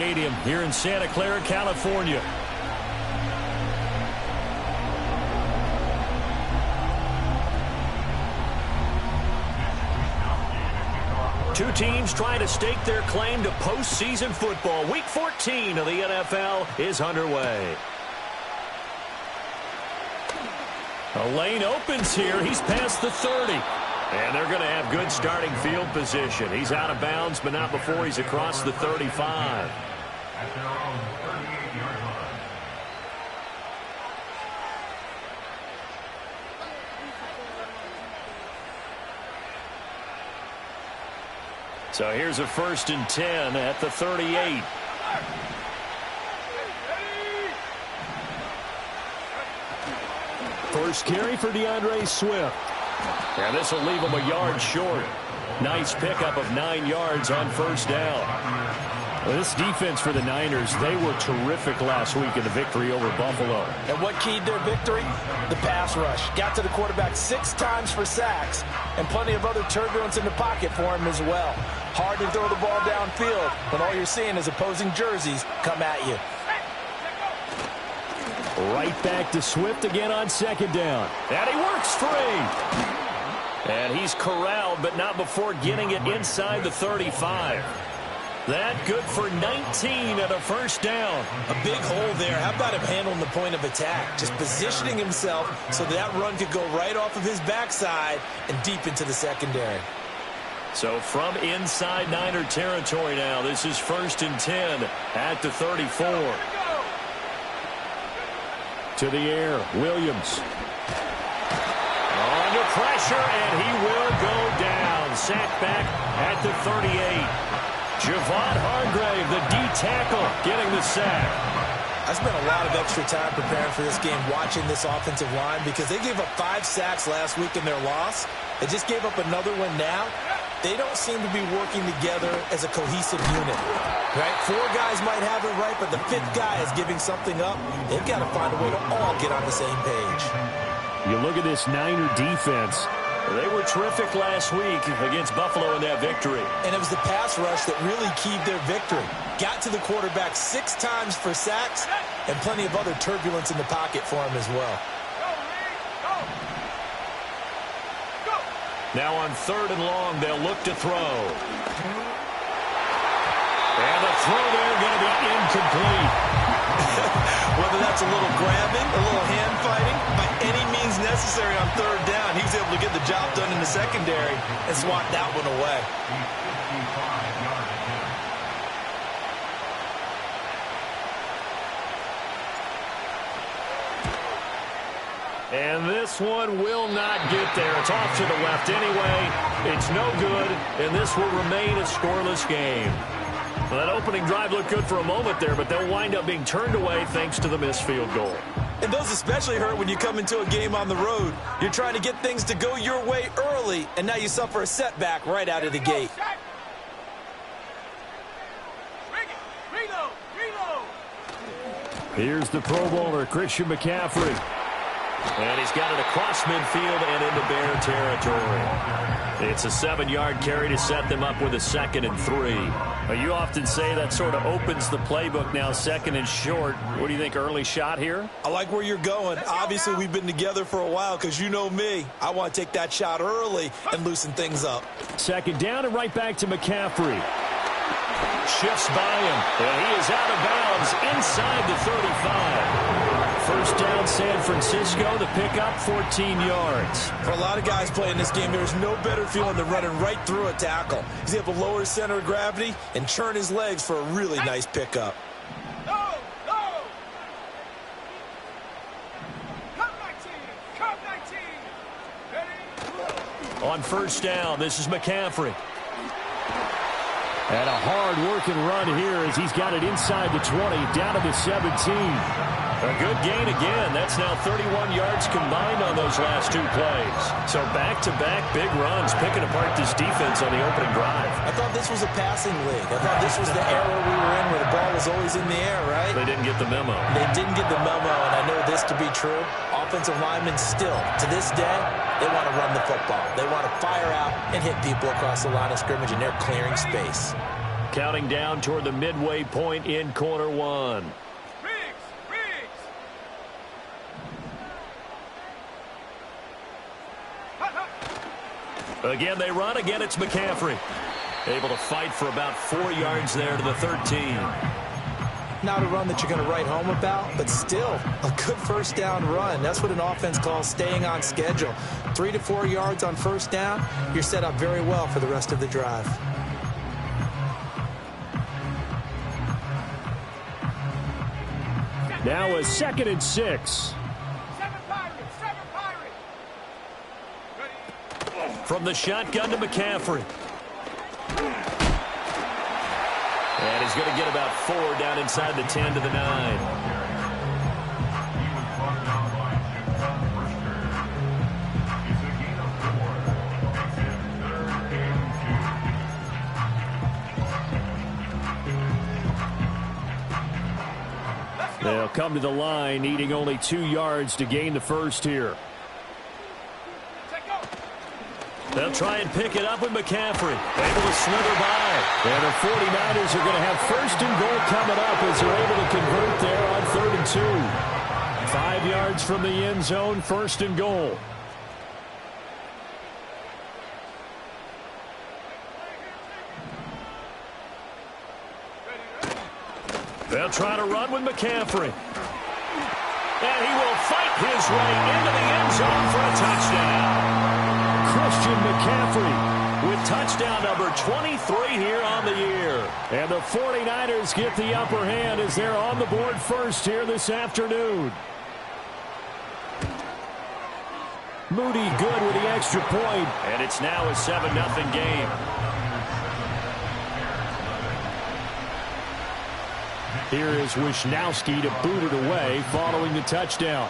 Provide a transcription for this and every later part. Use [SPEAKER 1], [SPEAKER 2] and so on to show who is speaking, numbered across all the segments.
[SPEAKER 1] Stadium here in Santa Clara, California. Two teams trying to stake their claim to postseason football. Week 14 of the NFL is underway. A lane opens here. He's past the 30. And they're going to have good starting field position. He's out of bounds, but not before he's across the 35. So here's a 1st and 10 at the 38. First carry for DeAndre Swift. And this will leave him a yard short. Nice pickup of 9 yards on 1st down. Well, this defense for the Niners, they were terrific last week in the victory over Buffalo.
[SPEAKER 2] And what keyed their victory? The pass rush. Got to the quarterback 6 times for sacks, and plenty of other turbulence in the pocket for him as well. Hard to throw the ball downfield when all you're seeing is opposing jerseys come at you.
[SPEAKER 1] Right back to Swift again on 2nd down. And he works free. And he's corralled, but not before getting it inside the 35. That good for 19 and a 1st down.
[SPEAKER 2] A big hole there. How about him handling the point of attack? Just positioning himself so that run could go right off of his backside and deep into the secondary.
[SPEAKER 1] So from inside Niner territory now, this is 1st and 10 at the 34. To the air, Williams. Under pressure, and he will go down. Sacked back at the 38. Javon Hargrave, the D-tackle, getting the sack.
[SPEAKER 2] I spent a lot of extra time preparing for this game watching this offensive line because they gave up 5 sacks last week in their loss. They just gave up another one now. They don't seem to be working together as a cohesive unit. Right? 4 guys might have it right, but the 5th guy is giving something up. They've got to find a way to all get on the same page.
[SPEAKER 1] You look at this Niner defense. They were terrific last week against Buffalo in that victory.
[SPEAKER 2] And it was the pass rush that really keyed their victory. Got to the quarterback 6 times for sacks and plenty of other turbulence in the pocket for him as well.
[SPEAKER 1] Now on 3rd and long, they'll look to throw. And the throw there going to be incomplete.
[SPEAKER 2] Whether that's a little grabbing, a little hand fighting, by any means necessary on 3rd down, he was able to get the job done in the secondary and swat that one away.
[SPEAKER 1] And this one will not get there. It's off to the left anyway. It's no good, and this will remain a scoreless game. Well, that opening drive looked good for a moment there, but they'll wind up being turned away thanks to the missed field goal.
[SPEAKER 2] And those especially hurt when you come into a game on the road. You're trying to get things to go your way early, and now you suffer a setback right out of the gate.
[SPEAKER 1] Here's the Pro Bowler, Christian McCaffrey. And he's got it across midfield and into Bear territory. It's a 7-yard carry to set them up with a 2nd and 3. You often say that sort of opens the playbook now, 2nd and short. What do you think, early shot here?
[SPEAKER 2] I like where you're going. Obviously, we've been together for a while because you know me. I want to take that shot early and loosen things up.
[SPEAKER 1] 2nd down and right back to McCaffrey. Shifts by him, and he is out of bounds inside the 35. 1st down, San Francisco. The pickup, 14 yards.
[SPEAKER 2] For a lot of guys playing this game, there's no better feeling than running right through a tackle. He's able to lower his center of gravity and churn his legs for a really nice pickup.
[SPEAKER 1] On 1st down, this is McCaffrey. And a hard-working run here as he's got it inside the 20, down to the 17. A good gain again. That's now 31 yards combined on those last 2 plays. So back-to-back big runs, picking apart this defense on the opening drive.
[SPEAKER 2] I thought this was a passing league. I thought this was the era we were in where the ball was always in the air, right?
[SPEAKER 1] They didn't get the memo.
[SPEAKER 2] They didn't get the memo, and I know this to be true. Offensive linemen still, to this day, they want to run the football. They want to fire out and hit people across the line of scrimmage, and they're clearing space.
[SPEAKER 1] Counting down toward the midway point in quarter one. Again, they run. Again, it's McCaffrey. Able to fight for about 4 yards there to the 13.
[SPEAKER 2] Not a run that you're going to write home about, but still a good first down run. That's what an offense calls staying on schedule. 3 to 4 yards on first down, you're set up very well for the rest of the drive.
[SPEAKER 3] Now a 2nd and 6.
[SPEAKER 1] From the shotgun to McCaffrey. And he's going to get about 4 down inside the 10 to the 9.
[SPEAKER 3] They'll come to the line, needing only 2 yards to gain the first here.
[SPEAKER 1] They'll try and pick it up with McCaffrey. Able to slither by.
[SPEAKER 3] And the 49ers are going to have 1st and goal coming up as they're able to convert there on 3rd and 2. 5 yards from the end zone, 1st and goal.
[SPEAKER 1] They'll try to run with McCaffrey. And he will fight his way into the end zone for a touchdown.
[SPEAKER 3] Christian McCaffrey
[SPEAKER 1] with touchdown number 23 here on the year.
[SPEAKER 3] And the 49ers get the upper hand as they're on the board first here this afternoon. Moody good with the extra point.
[SPEAKER 1] And it's now a 7-0 game.
[SPEAKER 3] Here is Wisnowski to boot it away following the touchdown.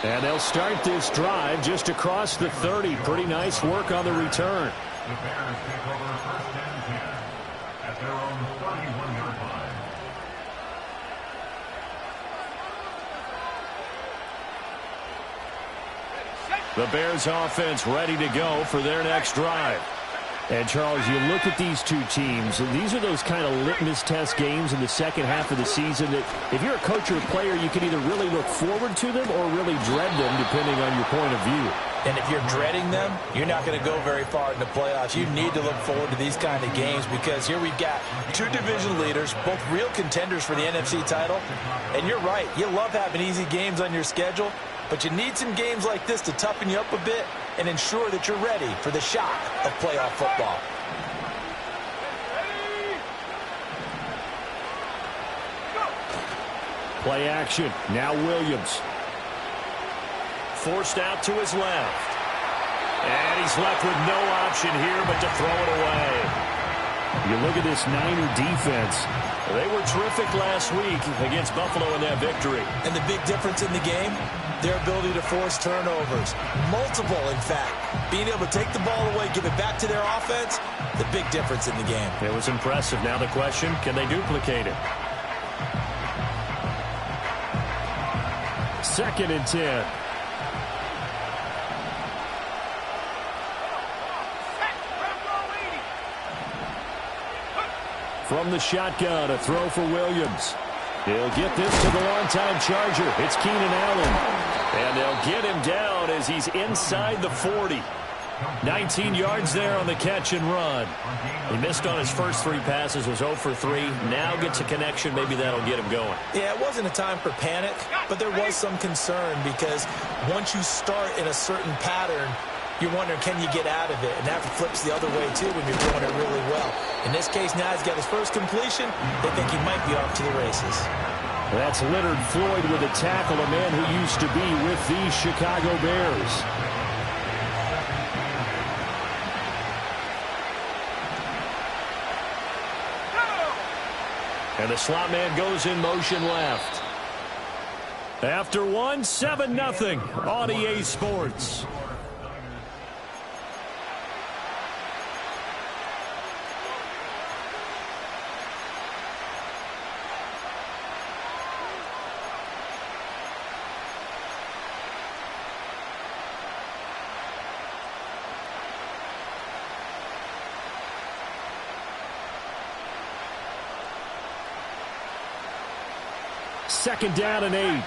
[SPEAKER 3] And they'll start this drive just across the 30. Pretty nice work on the return.
[SPEAKER 4] The Bears take over 1st and 10 at their own 31-yard line.
[SPEAKER 3] The Bears offense ready to go for their next drive. And, Charles, you look at these two teams, and these are those kind of litmus test games in the second half of the season that if you're a coach or a player, you can either really look forward to them or really dread them, depending on your point of view.
[SPEAKER 2] And if you're dreading them, you're not going to go very far in the playoffs. You need to look forward to these kind of games because here we've got two division leaders, both real contenders for the NFC title. And you're right, you love having easy games on your schedule, but you need some games like this to toughen you up a bit and ensure that you're ready for the shock of playoff football.
[SPEAKER 3] Play action. Now Williams.
[SPEAKER 1] Forced out to his left. And he's left with no option here but to throw it away.
[SPEAKER 3] You look at this Niner defense.
[SPEAKER 1] They were terrific last week against Buffalo in that victory.
[SPEAKER 2] And the big difference in the game, their ability to force turnovers. Multiple, in fact. Being able to take the ball away, give it back to their offense, the big difference in the game.
[SPEAKER 1] It was impressive. Now the question, can they duplicate it?
[SPEAKER 3] 2nd and 10. From the shotgun, a throw for Williams. He'll get this to the longtime Charger. It's Keenan Allen.
[SPEAKER 1] And they'll get him down as he's inside the 40. 19 yards there on the catch and run. He missed on his first 3 passes, was 0 for 3. Now gets a connection. Maybe that'll get him going.
[SPEAKER 2] Yeah, it wasn't a time for panic, but there was some concern because once you start in a certain pattern, you're wondering, can you get out of it? And that flips the other way, too, when you're doing it really well. In this case, now he's got his first completion. They think he might be off to the races.
[SPEAKER 3] That's Leonard Floyd with a tackle, a man who used to be with the Chicago Bears.
[SPEAKER 1] And the slot man goes in motion left.
[SPEAKER 3] After one, 7-0 on EA Sports. 2nd down and 8.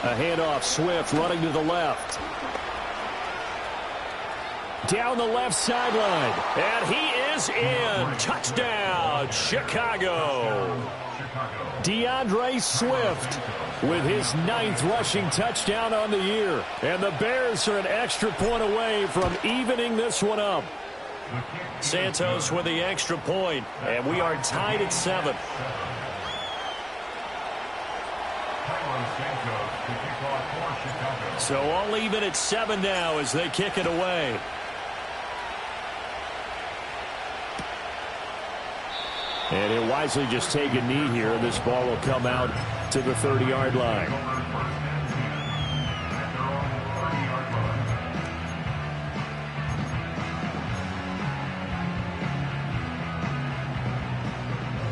[SPEAKER 3] A handoff, Swift running to the left. Down the left sideline. And he is in. Touchdown, Chicago. DeAndre Swift with his 9th rushing touchdown on the year. And the Bears are an extra point away from evening this one up.
[SPEAKER 1] Santos with the extra point, and we are tied at 7. So all even at 7 now as they kick it away.
[SPEAKER 3] And he'll wisely just take a knee here. This ball will come out to the 30-yard line.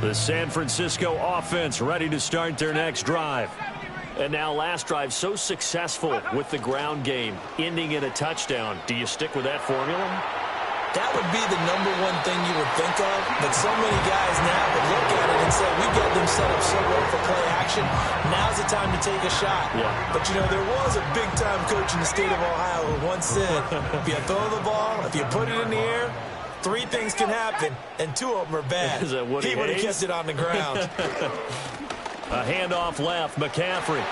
[SPEAKER 1] The San Francisco offense ready to start their next drive. And now last drive so successful with the ground game, ending in a touchdown. Do you stick with that formula?
[SPEAKER 2] That would be the #1 thing you would think of, but so many guys now would look at it and say, we got them set up so well for play action. Now's the time to take a shot.
[SPEAKER 1] Yeah.
[SPEAKER 2] But, you know, there was a big-time coach in the state of Ohio who once said, if you throw the ball, if you put it in the air, 3 things can happen, and 2 of them are bad.
[SPEAKER 1] Is that Woody
[SPEAKER 2] He would have
[SPEAKER 1] Hayes?
[SPEAKER 2] kept it on the ground.
[SPEAKER 1] A handoff left, McCaffrey.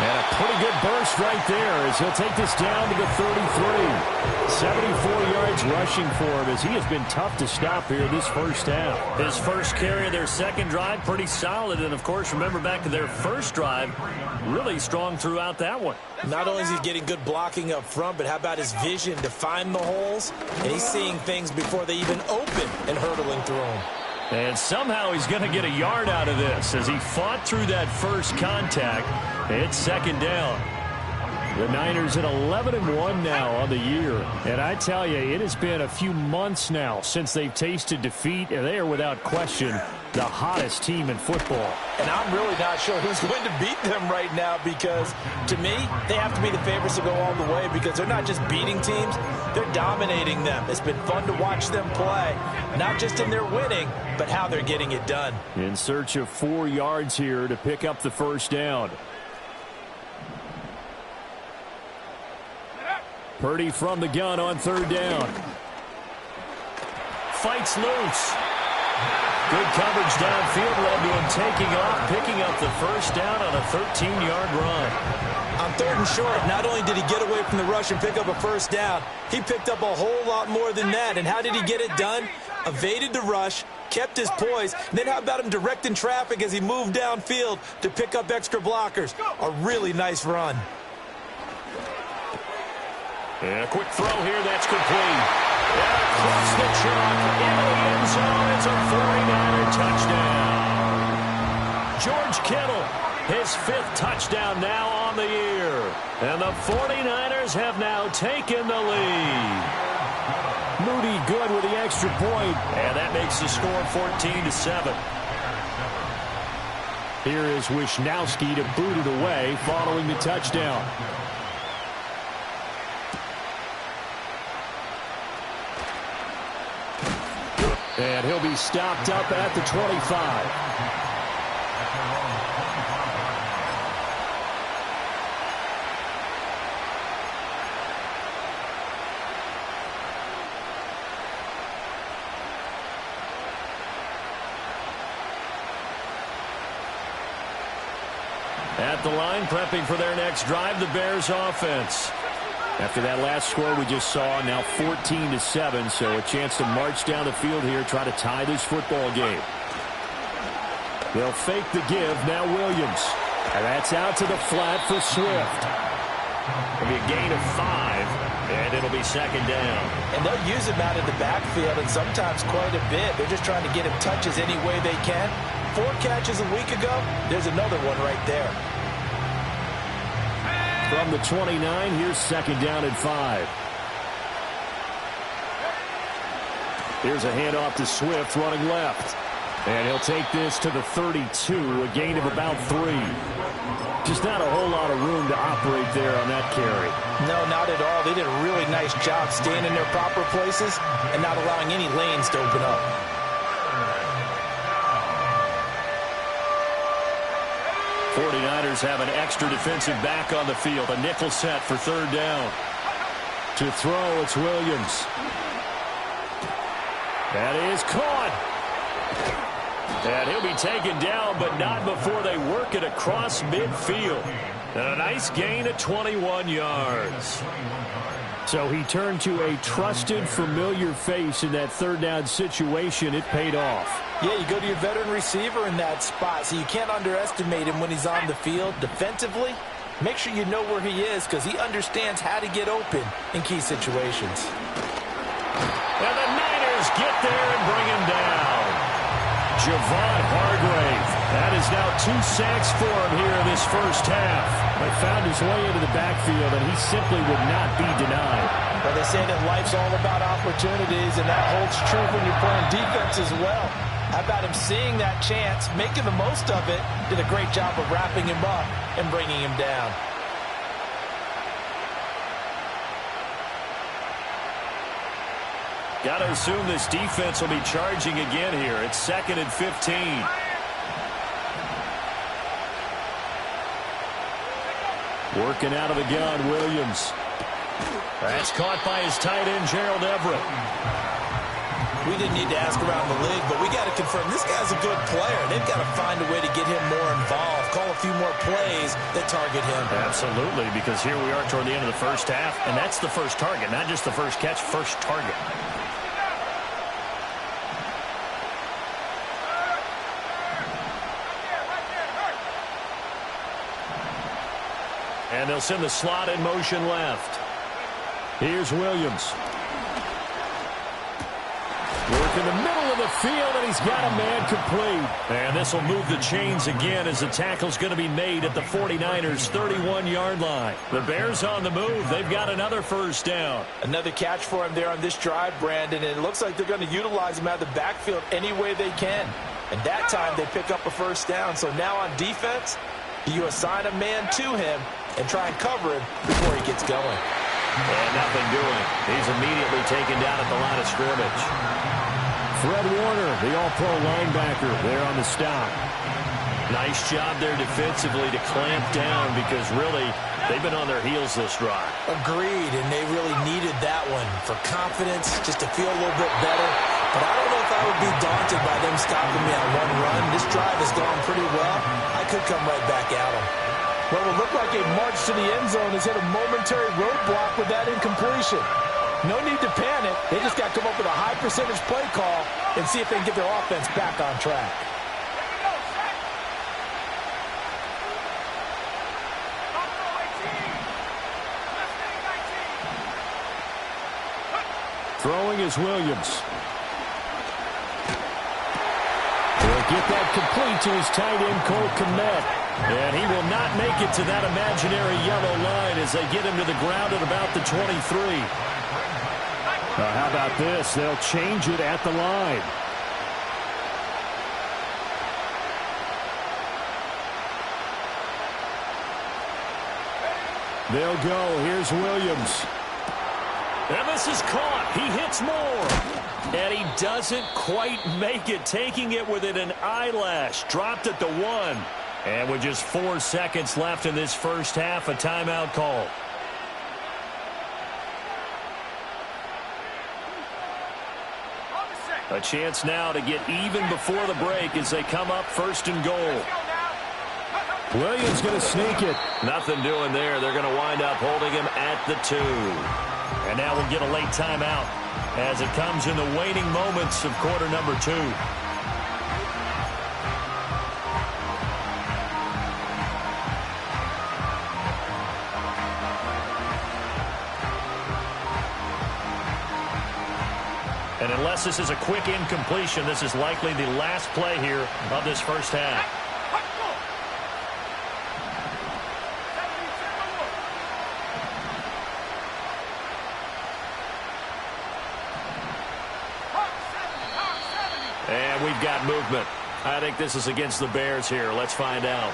[SPEAKER 3] And a pretty good burst right there as he'll take this down to the 33. 74 yards rushing for him as he has been tough to stop here this first half.
[SPEAKER 1] His first carry of their second drive, pretty solid. And, of course, remember back to their first drive, really strong throughout that one.
[SPEAKER 2] Not only is he getting good blocking up front, but how about his vision to find the holes? And he's seeing things before they even open and hurdling through them.
[SPEAKER 1] And somehow he's going to get a yard out of this as he fought through that first contact. It's 2nd down.
[SPEAKER 3] The Niners at 11-1 now on the year. And I tell you, it has been a few months now since they've tasted defeat, and they are without question the hottest team in football.
[SPEAKER 2] And I'm really not sure who's going to beat them right now because, to me, they have to be the favorites to go all the way because they're not just beating teams, they're dominating them. It's been fun to watch them play, not just in their winning, but how they're getting it done.
[SPEAKER 3] In search of 4 yards here to pick up the first down. Purdy from the gun on 3rd down.
[SPEAKER 1] Fights loose. Good coverage downfield led to him taking off, picking up the first down on a 13-yard run.
[SPEAKER 2] On 3rd and short, not only did he get away from the rush and pick up a first down, he picked up a whole lot more than that. And how did he get it done? Evaded the rush, kept his poise, and then how about him directing traffic as he moved downfield to pick up extra blockers? A really nice run.
[SPEAKER 1] And a quick throw here, that's complete. And across the chalk, into the end zone, it's a 49er touchdown. George Kittle, his 5th touchdown now on the year. And the 49ers have now taken the lead.
[SPEAKER 3] Moody good with the extra point.
[SPEAKER 1] And that makes the score 14-7.
[SPEAKER 3] Here is Wisnowski to boot it away following the touchdown. And he'll be stopped up at the 25.
[SPEAKER 1] At the line, prepping for their next drive, the Bears offense.
[SPEAKER 3] After that last score we just saw, now 14-7, so a chance to march down the field here, try to tie this football game. They'll fake the give, now Williams. And that's out to the flat for Swift.
[SPEAKER 1] It'll be a gain of 5, and it'll be 2nd down.
[SPEAKER 2] And they'll use him out of the backfield, and sometimes quite a bit. They're just trying to get him touches any way they can. 4 catches a week ago, there's another one right there.
[SPEAKER 3] From the 29, here's 2nd down and 5. Here's a handoff to Swift running left. And he'll take this to the 32, a gain of about 3. Just not a whole lot of room to operate there on that carry.
[SPEAKER 2] No, not at all. They did a really nice job staying in their proper places and not allowing any lanes to open up.
[SPEAKER 1] '49ers have an extra defensive back on the field. A nickel set for third down.
[SPEAKER 3] To throw, it's Williams. That is caught.
[SPEAKER 1] And he'll be taken down, but not before they work it across midfield. And a nice gain of 21 yards.
[SPEAKER 3] So he turned to a trusted, familiar face in that third down situation. It paid off.
[SPEAKER 2] Yeah, you go to your veteran receiver in that spot, so you can't underestimate him when he's on the field defensively. Make sure you know where he is because he understands how to get open in key situations.
[SPEAKER 1] And the Niners get there and bring him down. Javon Hargrave. That is now 2 sacks for him here in this first half.
[SPEAKER 3] They found his way into the backfield, and he simply would not be denied.
[SPEAKER 2] Well, they say that life's all about opportunities, and that holds true when you're playing defense as well. How about him seeing that chance, making the most of it, did a great job of wrapping him up and bringing him down.
[SPEAKER 1] Got to assume this defense will be charging again here. It's 2nd and 15.
[SPEAKER 3] Working out of the gun, Williams.
[SPEAKER 1] That's caught by his tight end, Gerald Everett.
[SPEAKER 2] We didn't need to ask around the league, but we got to confirm this guy's a good player. They've got to find a way to get him more involved, call a few more plays that target him.
[SPEAKER 1] Absolutely, because here we are toward the end of the first half, and that's the first target, not just the first catch, first target. And they'll send the slot in motion left.
[SPEAKER 3] Here's Williams. Work in the middle of the field, and he's got a man complete.
[SPEAKER 1] And this will move the chains again as the tackle's going to be made at the 49ers' 31-yard line. The Bears on the move. They've got another first down.
[SPEAKER 2] Another catch for him there on this drive, Brandon, and it looks like they're going to utilize him out of the backfield any way they can. And that time they pick up a first down. So now on defense, you assign a man to him and try and cover him before he gets going.
[SPEAKER 1] And nothing doing. He's immediately taken down at the line of scrimmage.
[SPEAKER 3] Fred Warner, the all-pro linebacker, there on the stop.
[SPEAKER 1] Nice job there defensively to clamp down because really they've been on their heels this drive.
[SPEAKER 2] Agreed, and they really needed that one for confidence, just to feel a little bit better. But I don't know if I would be daunted by them stopping me on one run. This drive has gone pretty well. I could come right back at them. Well, it looked like a march to the end zone has hit a momentary roadblock with that incompletion. No need to panic. They just got to come up with a high percentage play call and see if they can get their offense back on track.
[SPEAKER 3] Throwing is Williams. He'll get that complete to his tight end, Cole Kmet.
[SPEAKER 1] And he will not make it to that imaginary yellow line as they get him to the ground at about the 23.
[SPEAKER 3] How about this? They'll change it at the line. They'll go. Here's Williams.
[SPEAKER 1] And this is caught. He hits more. And he doesn't quite make it, taking it within an eyelash. Dropped at the 1. And with just 4 seconds left in this first half, a timeout call. A chance now to get even before the break as they come up 1st and goal.
[SPEAKER 3] Williams going to sneak it.
[SPEAKER 1] Nothing doing there. They're going to wind up holding him at the 2. And now we'll get a late timeout as it comes in the waning moments of quarter number 2. And unless this is a quick incompletion, this is likely the last play here of this first half. And we've got movement. I think this is against the Bears here. Let's find out.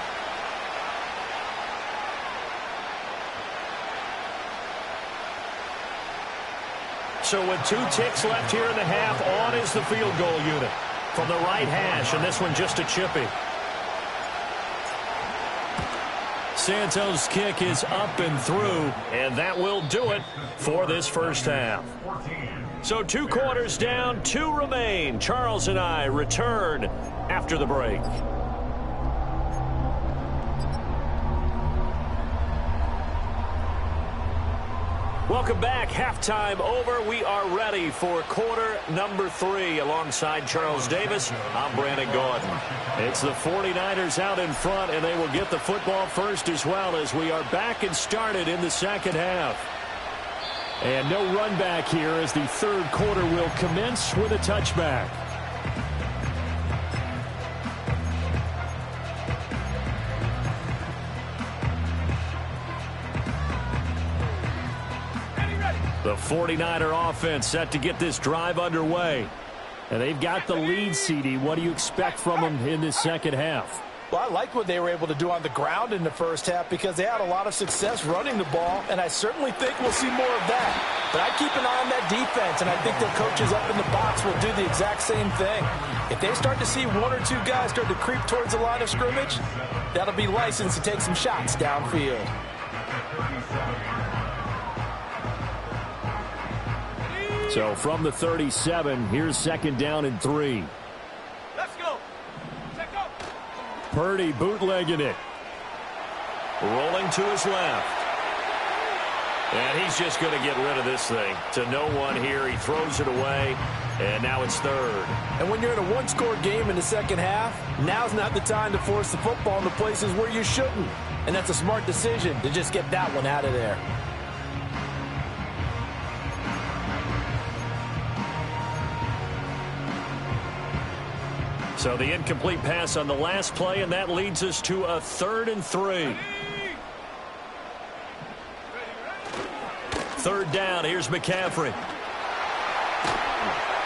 [SPEAKER 1] So with 2 ticks left here in the half, on is the field goal unit from the right hash, and this one just a chippy. Santos' kick is up and through, and that will do it for this first half. So 2 quarters down, 2 remain. Charles and I return after the break. Welcome back. Halftime over. We are ready for quarter number 3. Alongside Charles Davis, I'm Brandon Gordon. It's the 49ers out in front, and they will get the football first as well as we are back and started in the second half. And no run back here as the third quarter will commence with a touchback. The 49er offense set to get this drive underway. And they've got the lead, CD. What do you expect from them in this second half?
[SPEAKER 2] Well, I liked what they were able to do on the ground in the first half because they had a lot of success running the ball, and I certainly think we'll see more of that. But I keep an eye on that defense, and I think their coaches up in the box will do the exact same thing. If they start to see 1 or 2 guys start to creep towards the line of scrimmage, that'll be licensed to take some shots downfield.
[SPEAKER 3] So from the 37, here's second down and 3.
[SPEAKER 5] Let's go. Check go.
[SPEAKER 3] Purdy bootlegging it.
[SPEAKER 1] Rolling to his left. And he's just going to get rid of this thing. To no one here. He throws it away. And now it's third.
[SPEAKER 2] And when you're in a 1-score game in the second half, now's not the time to force the football in the places where you shouldn't. And that's a smart decision to just get that one out of there.
[SPEAKER 1] So the incomplete pass on the last play, and that leads us to a 3rd and 3. Third down, here's McCaffrey.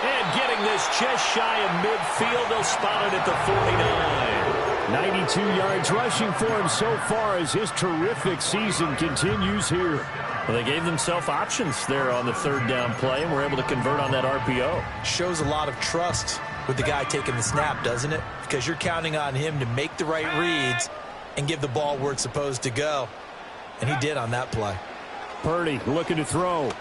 [SPEAKER 1] And getting this just shy of midfield, they'll spot it at the 49.
[SPEAKER 3] 92 yards rushing for him so far as his terrific season continues here.
[SPEAKER 1] Well, they gave themselves options there on the 3rd down play, and were able to convert on that RPO.
[SPEAKER 2] Shows a lot of trust with the guy taking the snap, doesn't it? Because you're counting on him to make the right reads and give the ball where it's supposed to go. And he did on that play.
[SPEAKER 3] Purdy looking to throw.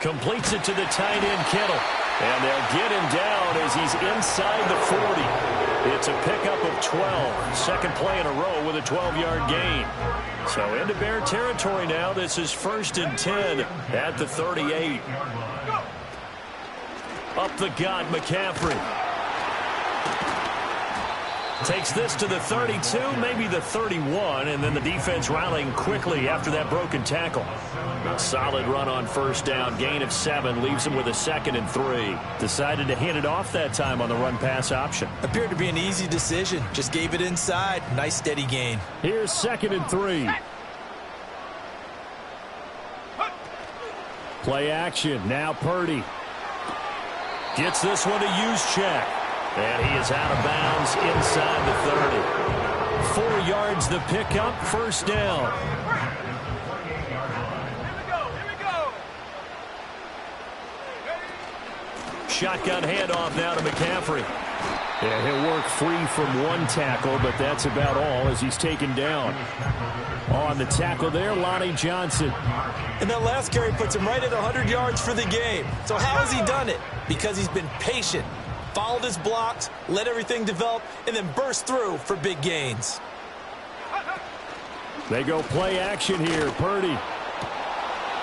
[SPEAKER 1] Completes it to the tight end, Kittle. And they'll get him down as he's inside the 40. It's a pickup of 12. Second play in a row with a 12-yard gain. So into Bear territory now. This is 1st and 10 at the 38. Up the gut, McCaffrey. Takes this to the 32, maybe the 31, and then the defense rallying quickly after that broken tackle. A solid run on first down, gain of 7, leaves him with a 2nd and 3. Decided to hand it off that time on the run-pass option.
[SPEAKER 2] Appeared to be an easy decision. Just gave it inside. Nice steady gain.
[SPEAKER 3] Here's 2nd and 3. Play action, now Purdy.
[SPEAKER 1] Gets this one to Juszczyk. And he is out of bounds inside the 30. 4 yards the pickup, first down. Shotgun handoff now to McCaffrey.
[SPEAKER 3] Yeah, he'll work free from one tackle, but that's about all as he's taken down. On the tackle there, Lonnie Johnson.
[SPEAKER 2] And that last carry puts him right at 100 yards for the game. So how has he done it? Because he's been patient, followed his blocks, let everything develop, and then burst through for big gains.
[SPEAKER 3] They go play action here. Purdy.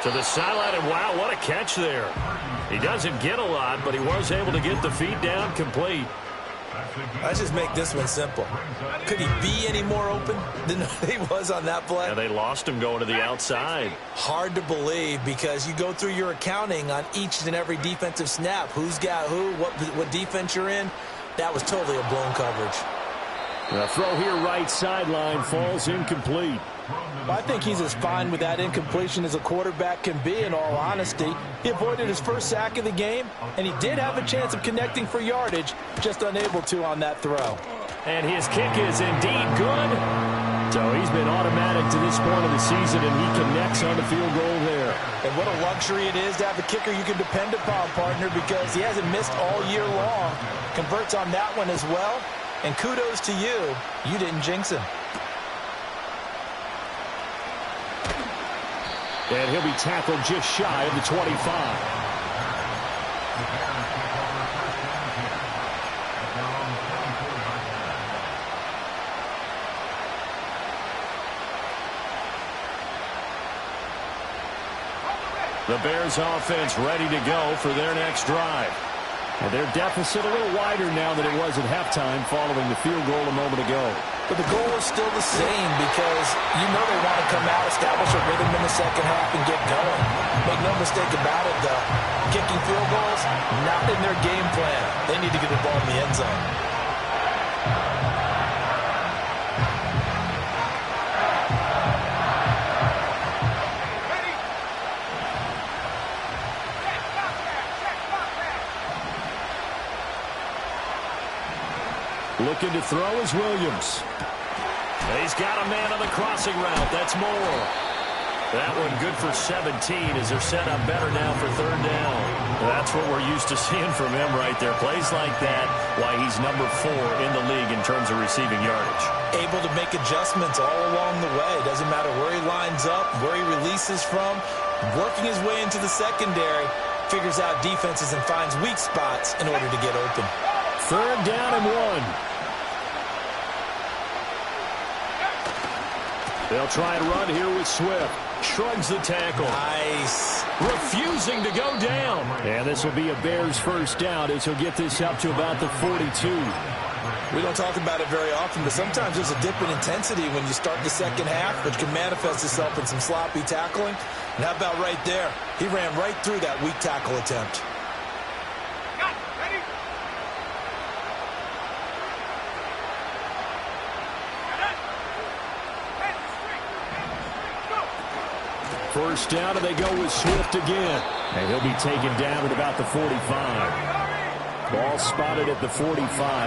[SPEAKER 1] To the sideline, and wow, what a catch there. He doesn't get a lot, but he was able to get the feet down complete.
[SPEAKER 2] Let's just make this one simple. Could he be any more open than he was on that play?
[SPEAKER 1] And they lost him going to the outside.
[SPEAKER 2] Hard to believe because you go through your accounting on each and every defensive snap. Who's got who, what defense you're in. That was totally a blown coverage.
[SPEAKER 3] The throw here right sideline falls incomplete.
[SPEAKER 2] Well, I think he's as fine with that incompletion as a quarterback can be, in all honesty. He avoided his first sack of the game, and he did have a chance of connecting for yardage, just unable to on that throw.
[SPEAKER 3] And his kick is indeed good. So he's been automatic to this point of the season, and he connects on the field goal there.
[SPEAKER 2] And what a luxury it is to have a kicker you can depend upon, partner, because he hasn't missed all year long. Converts on that one as well. And kudos to you. You didn't jinx him.
[SPEAKER 3] And he'll be tackled just shy of the 25. The Bears offense ready to go for their next drive. And their deficit a little wider now than it was at halftime following the field goal a moment ago.
[SPEAKER 2] But the goal is still the same because you know they want to come out, establish a rhythm in the second half, and get going. Make no mistake about it, though. Kicking field goals, not in their game plan. They need to get the ball in the end zone.
[SPEAKER 3] Looking to throw is Williams.
[SPEAKER 1] He's got a man on the crossing route. That's Moore. That one good for 17 as they're set up better now for third down. That's what we're used to seeing from him right there. Plays like that, why he's number 4 in the league in terms of receiving yardage.
[SPEAKER 2] Able to make adjustments all along the way. Doesn't matter where he lines up, where he releases from. Working his way into the secondary. Figures out defenses and finds weak spots in order to get open.
[SPEAKER 3] Third down and 1. They'll try and run here with Swift. Shrugs the tackle.
[SPEAKER 2] Nice.
[SPEAKER 3] Refusing to go down. And this will be a Bears first down as he'll get this up to about the 42.
[SPEAKER 2] We don't talk about it very often, but sometimes there's a dip in intensity when you start the second half, which can manifest itself in some sloppy tackling. And how about right there? He ran right through that weak tackle attempt.
[SPEAKER 3] First down, and they go with Swift again. And he'll be taken down at about the 45. Ball spotted at the 45.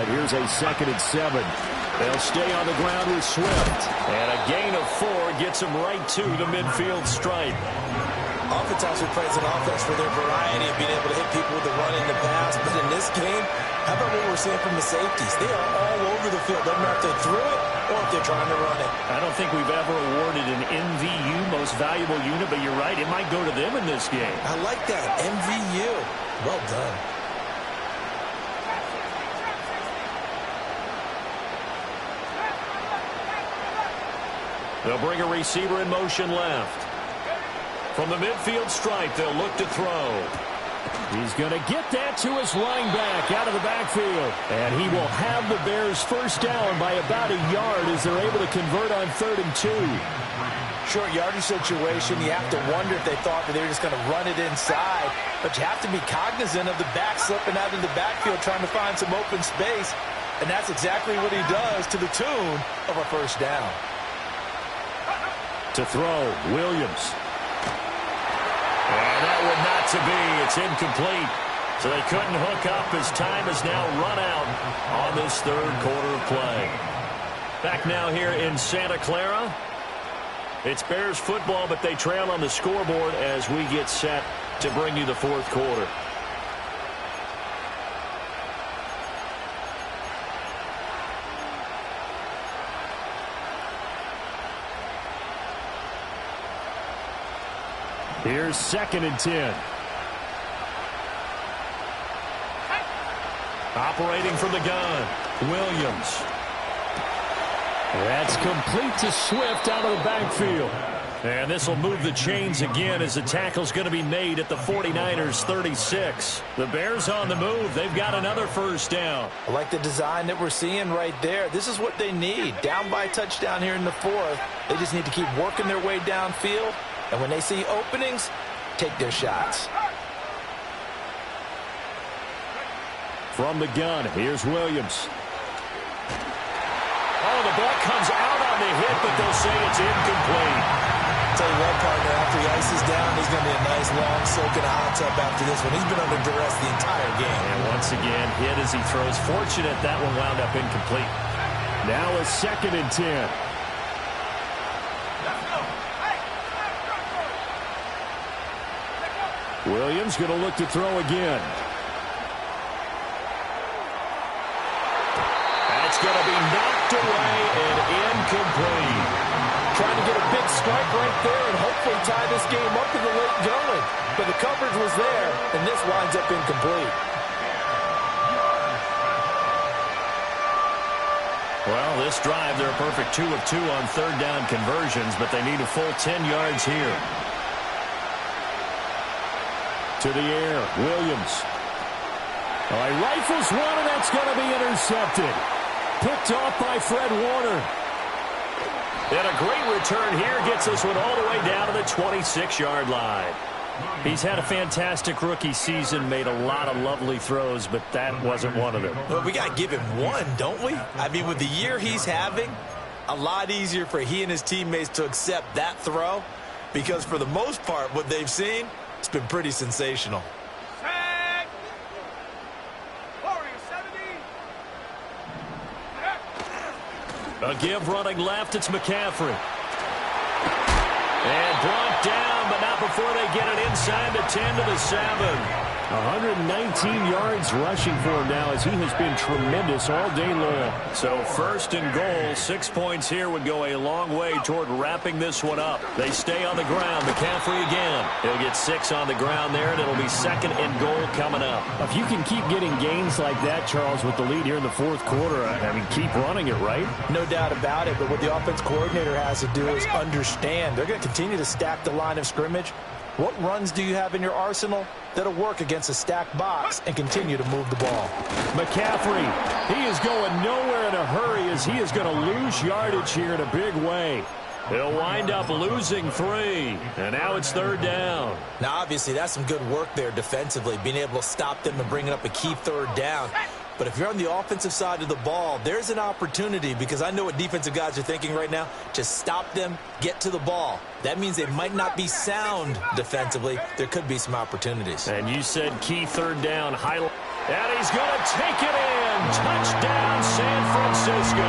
[SPEAKER 3] Here's a 2nd and 7. They'll stay on the ground with Swift. And a gain of 4 gets him right to the midfield stripe.
[SPEAKER 2] Oftentimes we praise an offense for their variety of being able to hit people with the run in the pass. But in this game, how about what we're seeing from the safeties? They are all over the field. Doesn't matter if they threw it or if they're trying to run it.
[SPEAKER 3] I don't think we've ever awarded an MVU, most valuable unit, but you're right, it might go to them in this game.
[SPEAKER 2] I like that. MVU. Well done.
[SPEAKER 1] They'll bring a receiver in motion left. From the midfield stripe, they'll look to throw.
[SPEAKER 3] He's going to get that to his running back out of the backfield. And he will have the Bears first down by about a yard as they're able to convert on 3rd and 2.
[SPEAKER 2] Short yardage situation, you have to wonder if they thought that they were just going to run it inside. But you have to be cognizant of the back slipping out of the backfield trying to find some open space. And that's exactly what he does to the tune of a first down.
[SPEAKER 3] To throw, Williams.
[SPEAKER 1] And that one not to be. It's incomplete. So they couldn't hook up as time has now run out on this 3rd quarter of play. Back now here in Santa Clara. It's Bears football, but they trail on the scoreboard as we get set to bring you the 4th quarter.
[SPEAKER 3] Here's 2nd and 10.
[SPEAKER 1] Operating from the gun, Williams.
[SPEAKER 3] That's complete to Swift out of the backfield.
[SPEAKER 1] And this will move the chains again as the tackle's going to be made at the 49ers 36. The Bears on the move. They've got another first down.
[SPEAKER 2] I like the design that we're seeing right there. This is what they need. Down by a touchdown here in the 4th. They just need to keep working their way downfield. And when they see openings, take their shots.
[SPEAKER 3] From the gun, here's Williams.
[SPEAKER 1] Oh, the ball comes out on the hit, but they'll say it's incomplete.
[SPEAKER 2] Tell you what, partner, after he ices down, there's going to be a nice long soak in a hot tub after this one. He's been under duress the entire game.
[SPEAKER 1] And once again, hit as he throws. Fortunate that one wound up incomplete.
[SPEAKER 3] Now a 2nd and 10. Williams going to look to throw again.
[SPEAKER 1] And it's going to be knocked away and incomplete.
[SPEAKER 2] Trying to get a big strike right there and hopefully tie this game up in the late going. But the coverage was there, and this winds up incomplete.
[SPEAKER 1] Well, this drive, they're a perfect 2 of 2 on 3rd down conversions, but they need a full 10 yards here.
[SPEAKER 3] To the air, Williams. All right, rifles one, and that's going to be intercepted. Picked off by Fred Warner.
[SPEAKER 1] And a great return here gets this one all the way down to the 26-yard line. He's had a fantastic rookie season, made a lot of lovely throws, but that wasn't one of them.
[SPEAKER 2] Well, we got to give him one, don't we? I mean, with the year he's having, a lot easier for he and his teammates to accept that throw because for the most part, what they've seen, it's been pretty sensational.
[SPEAKER 5] Tag. Warrior 70.
[SPEAKER 1] A give running left, it's McCaffrey. And brought down, but not before they get it inside the 10 to the 7.
[SPEAKER 3] 119 yards rushing for him now as he has been tremendous all day long.
[SPEAKER 1] So 1st and goal, 6 points here would go a long way toward wrapping this one up. They stay on the ground. McCaffrey again. He'll get 6 on the ground there, and it'll be 2nd and goal coming up.
[SPEAKER 3] If you can keep getting gains like that, Charles, with the lead here in the 4th quarter, I mean, keep running it, right?
[SPEAKER 2] No doubt about it, but what the offense coordinator has to do is understand. They're going to continue to stack the line of scrimmage. What runs do you have in your arsenal that'll work against a stacked box and continue to move the ball?
[SPEAKER 3] McCaffrey, he is going nowhere in a hurry as he is going to lose yardage here in a big way.
[SPEAKER 1] He'll wind up losing 3, and now it's 3rd down.
[SPEAKER 2] Now, obviously, that's some good work there defensively, being able to stop them and bringing up a key 3rd down. But if you're on the offensive side of the ball, there's an opportunity because I know what defensive guys are thinking right now. Just stop them, get to the ball. That means they might not be sound defensively. There could be some opportunities.
[SPEAKER 1] And you said key 3rd down. And he's going to take it in. Touchdown, San Francisco.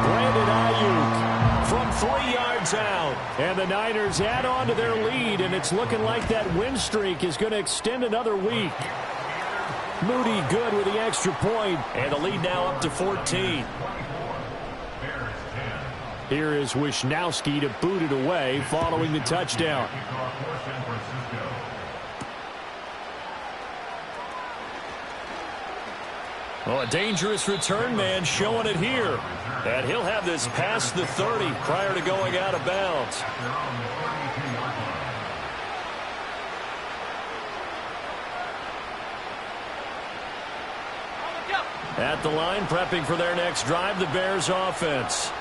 [SPEAKER 3] Brandon Ayuk from 3 yards out. And the Niners add on to their lead, and it's looking like that win streak is going to extend another week. Moody good with the extra point.
[SPEAKER 1] And the lead now up to 14.
[SPEAKER 3] Here is Wisnowski to boot it away following the touchdown.
[SPEAKER 1] Well, a dangerous return man showing it here. And he'll have this past the 30 prior to going out of bounds. At the line, prepping for their next drive, the Bears offense.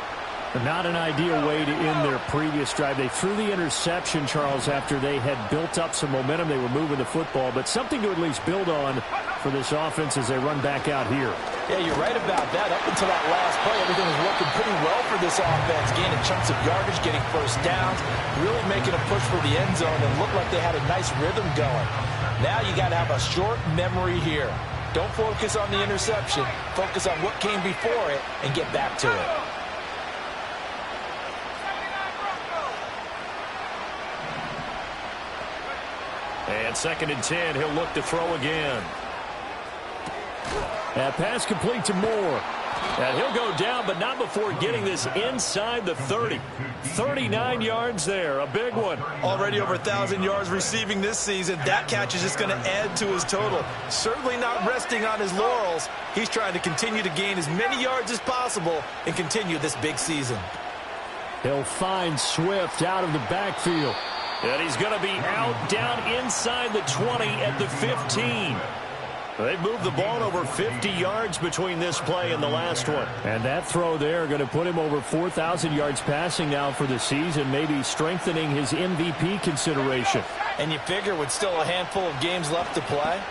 [SPEAKER 3] Not an ideal way to end their previous drive. They threw the interception, Charles, after they had built up some momentum. They were moving the football, but something to at least build on for this offense as they run back out here.
[SPEAKER 2] Yeah, you're right about that. Up until that last play, everything was working pretty well for this offense, gaining chunks of yardage, getting 1st downs, really making a push for the end zone, and looked like they had a nice rhythm going. Now you got to have a short memory here. Don't focus on the interception. Focus on what came before it and get back to it.
[SPEAKER 1] And 2nd and 10, he'll look to throw again.
[SPEAKER 3] That pass complete to Moore.
[SPEAKER 1] And he'll go down, but not before getting this inside the 30. 39 yards there, a big one.
[SPEAKER 2] Already over 1,000 yards receiving this season. That catch is just going to add to his total. Certainly not resting on his laurels. He's trying to continue to gain as many yards as possible and continue this big season.
[SPEAKER 3] He'll find Swift out of the backfield.
[SPEAKER 1] And he's going to be out down inside the 20 at the 15. They've moved the ball over 50 yards between this play and the last one.
[SPEAKER 3] And that throw there going to put him over 4,000 yards passing now for the season, maybe strengthening his MVP consideration.
[SPEAKER 2] And you figure with still a handful of games left to play,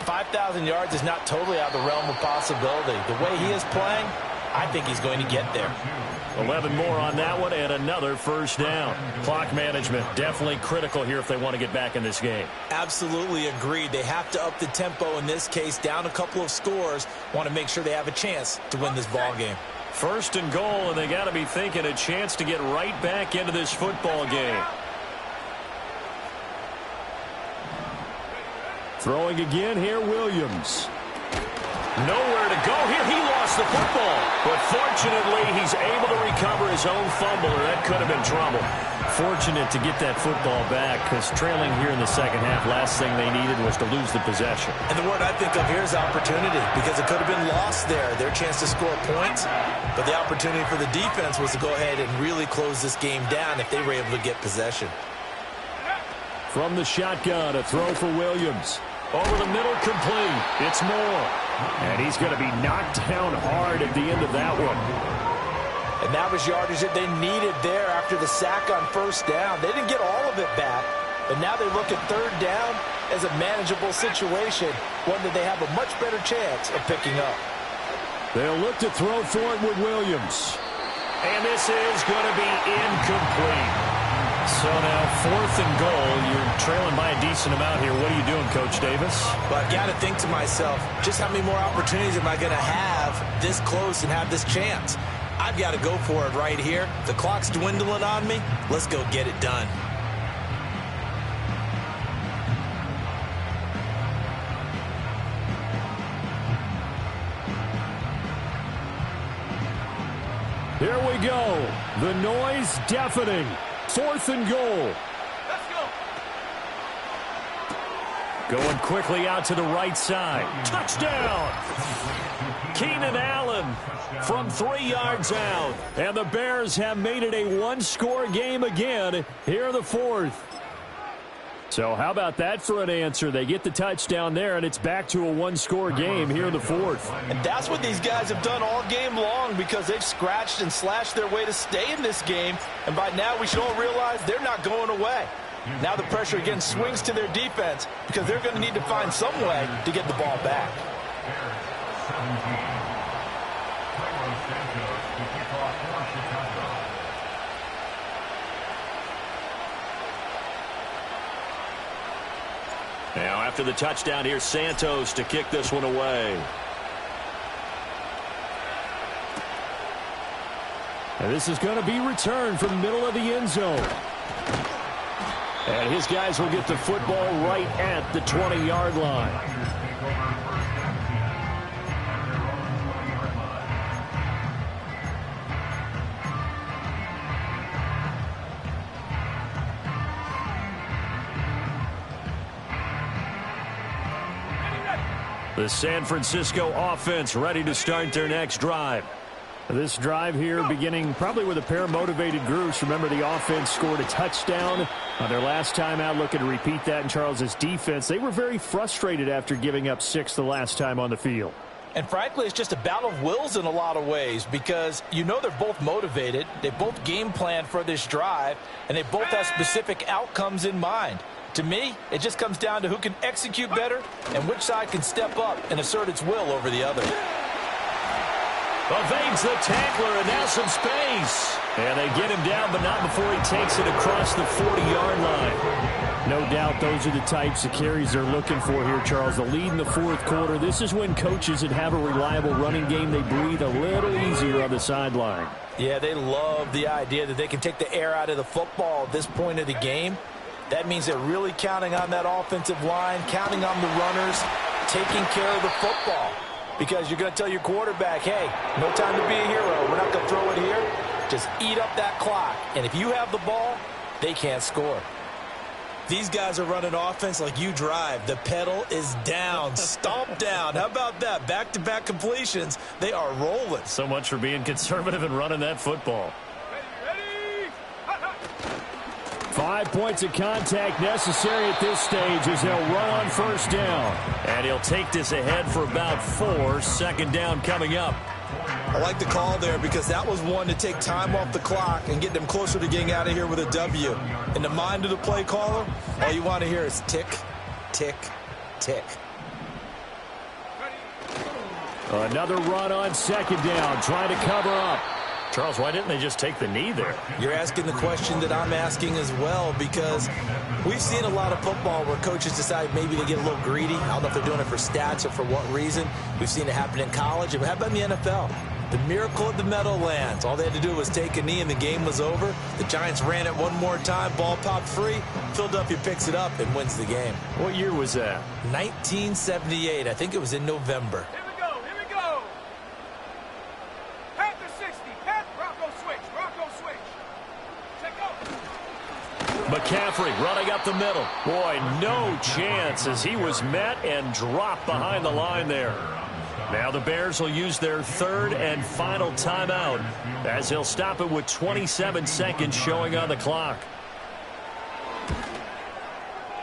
[SPEAKER 2] 5,000 yards is not totally out of the realm of possibility. The way he is playing, I think he's going to get there.
[SPEAKER 3] 11 more on that one and another first down. Clock management definitely critical here if they want to get back in this game.
[SPEAKER 2] Absolutely agreed. They have to up the tempo in this case, down a couple of scores. Want to make sure they have a chance to win this ball game.
[SPEAKER 3] First and goal, and they got to be thinking a chance to get right back into this football game. Throwing again here, Williams. Nowhere to go here. He lost the football. But fortunately, he's able to recover his own fumble, or that could have been trouble. Fortunate to get that football back, because trailing here in the second half, last thing they needed was to lose the possession.
[SPEAKER 2] And the word I think of here is opportunity, because it could have been lost there, their chance to score points. But the opportunity for the defense was to go ahead and really close this game down if they were able to get possession.
[SPEAKER 3] From the shotgun, a throw for Williams. Over the middle, complete. It's Moore. And he's going to be knocked down hard at the end of that one.
[SPEAKER 2] And that was yardage that they needed there after the sack on first down. They didn't get all of it back, but now they look at third down as a manageable situation, one that they have a much better chance of picking up.
[SPEAKER 3] They'll look to throw for it with Williams. And this is going to be incomplete. So now, fourth and goal. You're trailing by a decent amount here. What are you doing, Coach Davis?
[SPEAKER 2] Well, I've got to think to myself, just how many more opportunities am I going to have this close and have this chance? I've got to go for it right here. The clock's dwindling on me. Let's go get it done.
[SPEAKER 3] Here we go. The noise deafening. Fourth and goal.
[SPEAKER 5] Let's go.
[SPEAKER 3] Going quickly out to the right side. Touchdown! Keenan Allen from 3 yards out. And the Bears have made it a one-score game again here in the fourth. So how about that for an answer? They get the touchdown there, and it's back to a one-score game here in the fourth.
[SPEAKER 2] And that's what these guys have done all game long, because they've scratched and slashed their way to stay in this game. And by now we should all realize they're not going away. Now the pressure again swings to their defense, because they're going to need to find some way to get the ball back.
[SPEAKER 1] Now after the touchdown, here's Santos to kick this one away.
[SPEAKER 3] And this is going to be returned from the middle of the end zone. And his guys will get the football right at the 20-yard line. The San Francisco offense ready to start their next drive. This drive here beginning probably with a pair of motivated groups. Remember, the offense scored a touchdown on their last time out, looking to repeat that in Charles's defense. They were very frustrated after giving up 6 the last time on the field.
[SPEAKER 2] And frankly, it's just a battle of wills in a lot of ways, because you know they're both motivated. They both game plan for this drive, and they both have specific outcomes in mind. To me, it just comes down to who can execute better and which side can step up and assert its will over the other.
[SPEAKER 3] Evades the tackler, and now some space. And they get him down, but not before he takes it across the 40-yard line. No doubt those are the types of carries they're looking for here, Charles. The lead in the fourth quarter. This is when coaches that have a reliable running game, they breathe a little easier on the sideline.
[SPEAKER 2] Yeah, they love the idea that they can take the air out of the football at this point of the game. That means they're really counting on that offensive line, counting on the runners, taking care of the football. Because you're going to tell your quarterback, hey, no time to be a hero. We're not going to throw it here. Just eat up that clock. And if you have the ball, they can't score. These guys are running offense like you drive. The pedal is down, stomp down. How about that? Back-to-back completions. They are rolling.
[SPEAKER 3] So much for being conservative and running that football.
[SPEAKER 5] Ready?
[SPEAKER 3] 5 points of contact necessary at this stage as they'll run on first down.
[SPEAKER 1] And he'll take this ahead for about 4. Second down coming up.
[SPEAKER 2] I like the call there, because that was one to take time off the clock and get them closer to getting out of here with a W. In the mind of the play caller, all you want to hear is tick, tick, tick.
[SPEAKER 3] Another run on second down, trying to cover up.
[SPEAKER 1] Charles, why didn't they just take the knee there?
[SPEAKER 2] You're asking the question that I'm asking as well, because we've seen a lot of football where coaches decide maybe to get a little greedy. I don't know if they're doing it for stats or for what reason. We've seen it happen in college. How about in the NFL? The miracle of the Meadowlands. All they had to do was take a knee and the game was over. The Giants ran it one more time. Ball popped free. Philadelphia picks it up and wins the game.
[SPEAKER 1] What year was that?
[SPEAKER 2] 1978. I think it was in November.
[SPEAKER 5] Here we go. Here we go. Panther 60. Bronco switch. Bronco switch. Check out.
[SPEAKER 1] McCaffrey running up the middle. Boy, no chance as he was met and dropped behind the line there. Now the Bears will use their third and final timeout as they'll stop it with 27 seconds showing on the clock.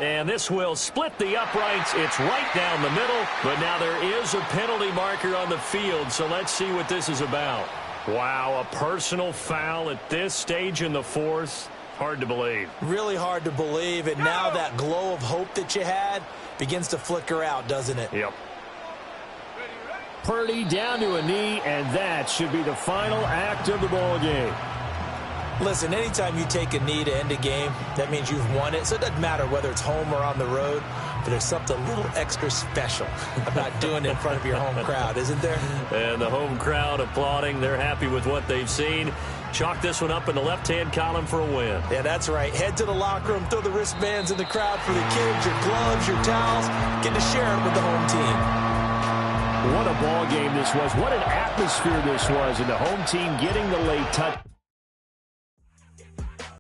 [SPEAKER 1] And this will split the uprights. It's right down the middle, but now there is a penalty marker on the field, so let's see what this is about. Wow, a personal foul at this stage in the fourth. Hard to believe.
[SPEAKER 2] Really hard to believe, and now that glow of hope that you had begins to flicker out, doesn't it?
[SPEAKER 1] Yep.
[SPEAKER 3] Purdy down to a knee, and that should be the final act of the ball game.
[SPEAKER 2] Listen, anytime you take a knee to end a game, that means you've won it. So it doesn't matter whether it's home or on the road, but there's something a little extra special about doing it in front of your home crowd, isn't there?
[SPEAKER 1] And the home crowd applauding. They're happy with what they've seen. Chalk this one up in the left-hand column for a win.
[SPEAKER 2] Yeah, that's right. Head to the locker room, throw the wristbands in the crowd for the kids, your gloves, your towels. Get to share it with the home team.
[SPEAKER 3] What a ball game this was. What an atmosphere this was. And the home team getting the late touch.